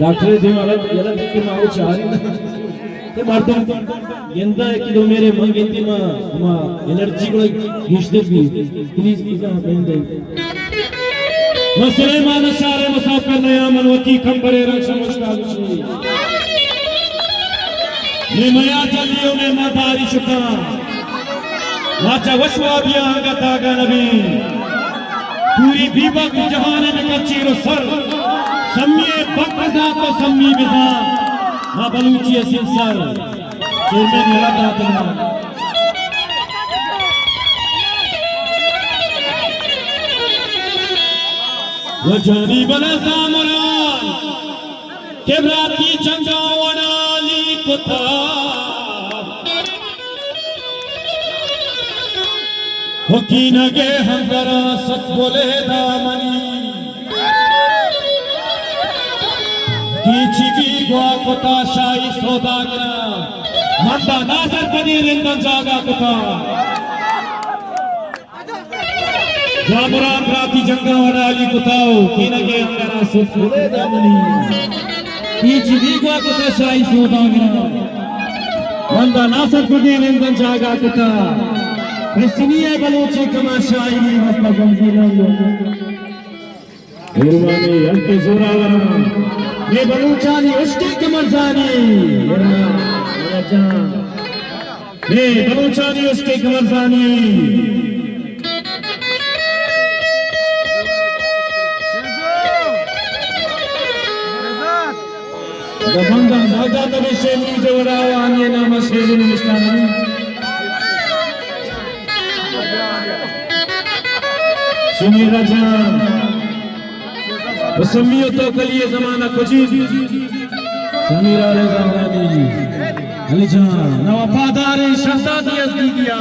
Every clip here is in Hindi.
डॉक्टर देवालत यला की माओ चारी ते मारतो यंदा किलो मेरे मंगिंती मा एनर्जी को हिस्दे भी प्लीज प्लीज बेंदे मुसलमान सारे मुसाफिर नया मनवती कंबरे रक्षा मुस्तादशी ने मया जलियो ने मदारी शुका वाचा वशवाबिया गतागा नबी पूरी बीबा के जहान में कच्ची सर सम्मी बकजा तो सम्मी बिजा ना बलूची सिंसर चेयरमैन लगा था वजरी बला सामरान केबराती चंगावनाली कुता होकीना के हंगरा सत बोले दामनी कीचिकी गुआ कुता शाही सौदागरा मंदा नाजर कदीर इंदन जागा कुता जामुरान राती जंगा वनाली कुताओ कीना के हंगरा सत बोले दामनी कीचिकी गुआ कुता शाही सौदागरा मंदा नाजर कदीर इंदन जागा कुता Kristiniye balochi kama shairi masla zamzila Irwani alke zorawara Ne balochani ushke kamarzani Ne balochani ushke kamarzani Dabanga bhaga tabi shemi jawarawa anye nama shemi mishlani सुनी राजा वसमियो तो कलिए जमाना कुची समीरा रे जमानी अली जान ना वफादार शहजादी अज़दी दिया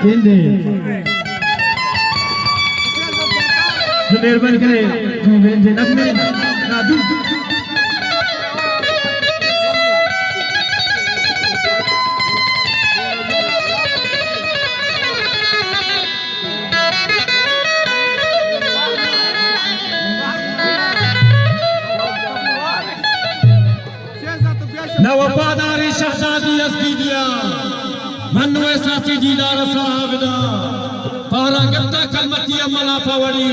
केंदे जो मेहरबानी करे जो वेंदे नगमे ना दू ना वफादारी शहजादी अज़दी दिया मनवे साथी दीदार साहबदा पारा गत्ता कलमती अमला पवड़ी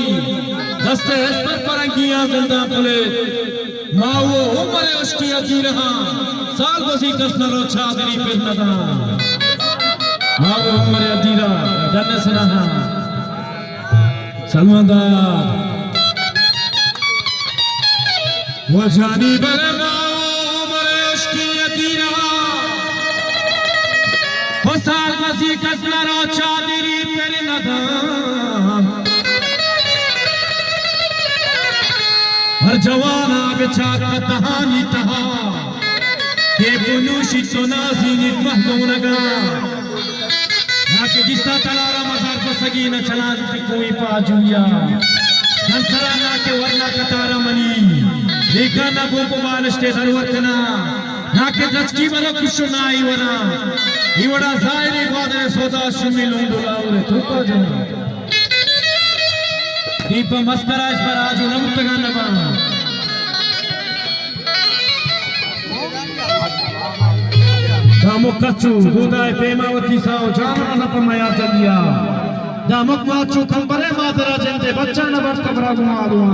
दस्ते हस्पर परंगियां जिंदा पुले माओ उमरे उसकी अजी रहा साल बसी कसनरो छादरी पे नदा माओ उमरे अजीरा जन्ने सराहा सलमानदार वो जानी बरमा साल बसी कसनरो छादरी पे नदा हर जवाना बिछा कहानी तहा के बुनुशी तो नाज़ीनी महबूनगा ना के जिस्ता तलारा मजार को सगी न चला की कोई पाजुया नंसरा ना के वरना कतारा मनी देखा ना गोपो बालस्ते दरवतना ना के दचकी वाला कुछ नाई वरा इवड़ा ज़ाहिरी बादरे सोदा शुमी लूंडुला उरे तुका जना दीप मस्कराज पर आज नमुतगा नबा दामुक कच्चू गोदाय पेमावती साओ जामरा नपमया चलिया दामुक माचू कंबरे मादरा जंदे बच्चा नबर कबरा गुमालुआ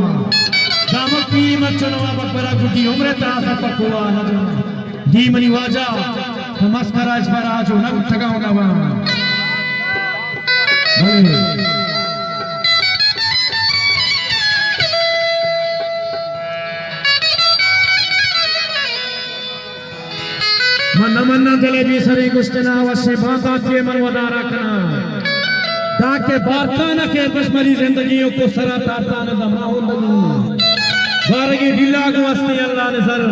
दामुक पी मचनवा बकबरा गुटी उम्रे तासा पकुआ नजना दीमनी वाजा मस्कराज पर आज नमुतगा नबा मन जलेबी सरी गुस्तना वशे बांधा के मन वदारा कना ताके बारकाना के बशमरी जिंदगियों को सरा तारता न दमाओ बनी बारगी दिला को वस्ती अल्लाह ने सर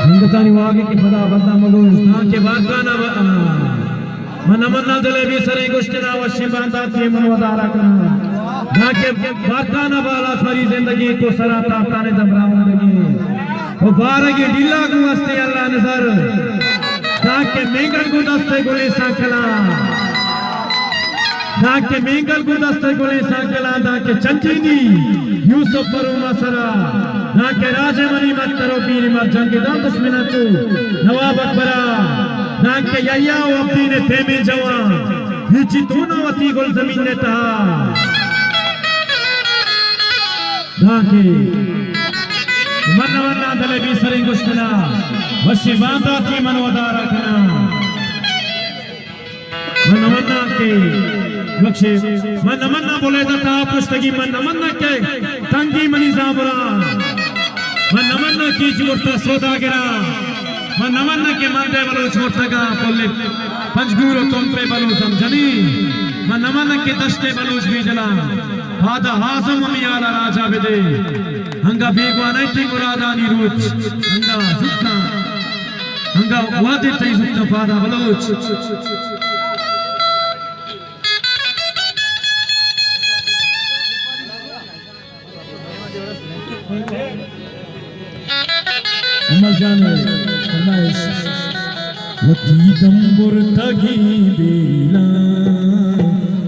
हिंदुस्तानी वागे की फदा बंदा मगो ताके बारकाना मन जलेबी सरी गुस्तना वशे बांधा के मन वदारा कना ना के बारकाना वाला सारी जिंदगी को सरा ताता ने दमराओ लगी मुबारक डिल्ला को हस्ते अल्लाह नजर ताके मेंगल को दस्ते गोले सांकला ताके मेंगल को दस्ते गोले सांकला ताके चंचीनी यूसुफ फरुमा सरा ताके राजे मनी मत करो पीर मत जंग दाम दुश्मना तू नवाब अकबरा ताके यया वो अपनी ने थेमे जवान हिची दोनों वती गोल जमीन ने तहा ताके मन दले भी सरे गुस्तना वशी बांधा थी मन वदारा कना मन के लक्ष्य मन बोले दता पुस्तकी मन के तंगी मनी जाबरा मन की जोरता सौदागरा मन के मंदे बलो छोटगा बोले पंचगुरु तुम पे बलो समझनी मन के दस्ते बलोच भी जला फादा हाजम मियाला राजा बेदे हंगा बेगवान ऐती मुरादानी रूच हंगा सुखना हंगा वादे तई सुखना फादा बलोच अमल जाने फरमाइश वती दंबुर तगी बेला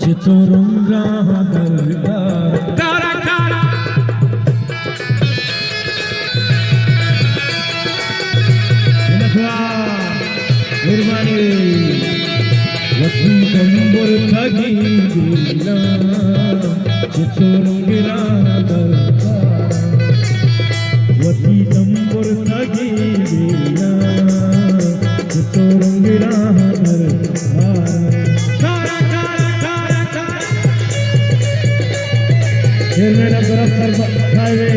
चितोरंगा दरबार तारा तारा कुर्बानी वती दंबुर तगी बेला चितोरंगा दरबार वती दंबुर तगी बेला चितोरंगा दरबार मेरा तरफ हाईवे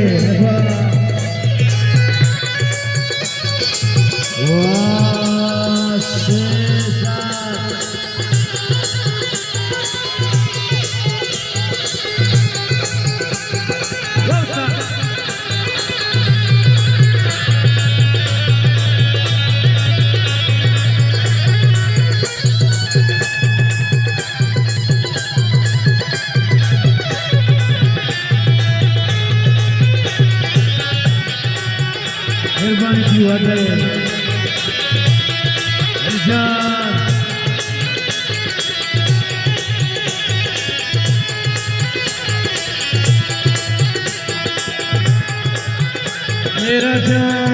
मेहरबानी की बात है मेरा जान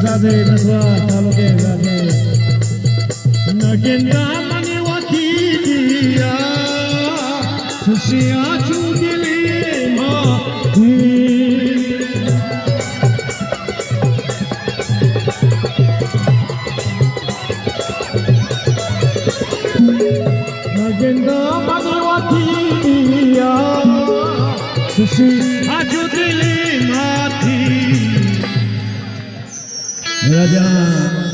ज़ादे नस्वा सालों के ज़ादे नगेंदा मने वाती दिया खुशियाँ चुगले माती नगेंदा मने वाती दिया खुशियाँ चुगले माती मेरा जान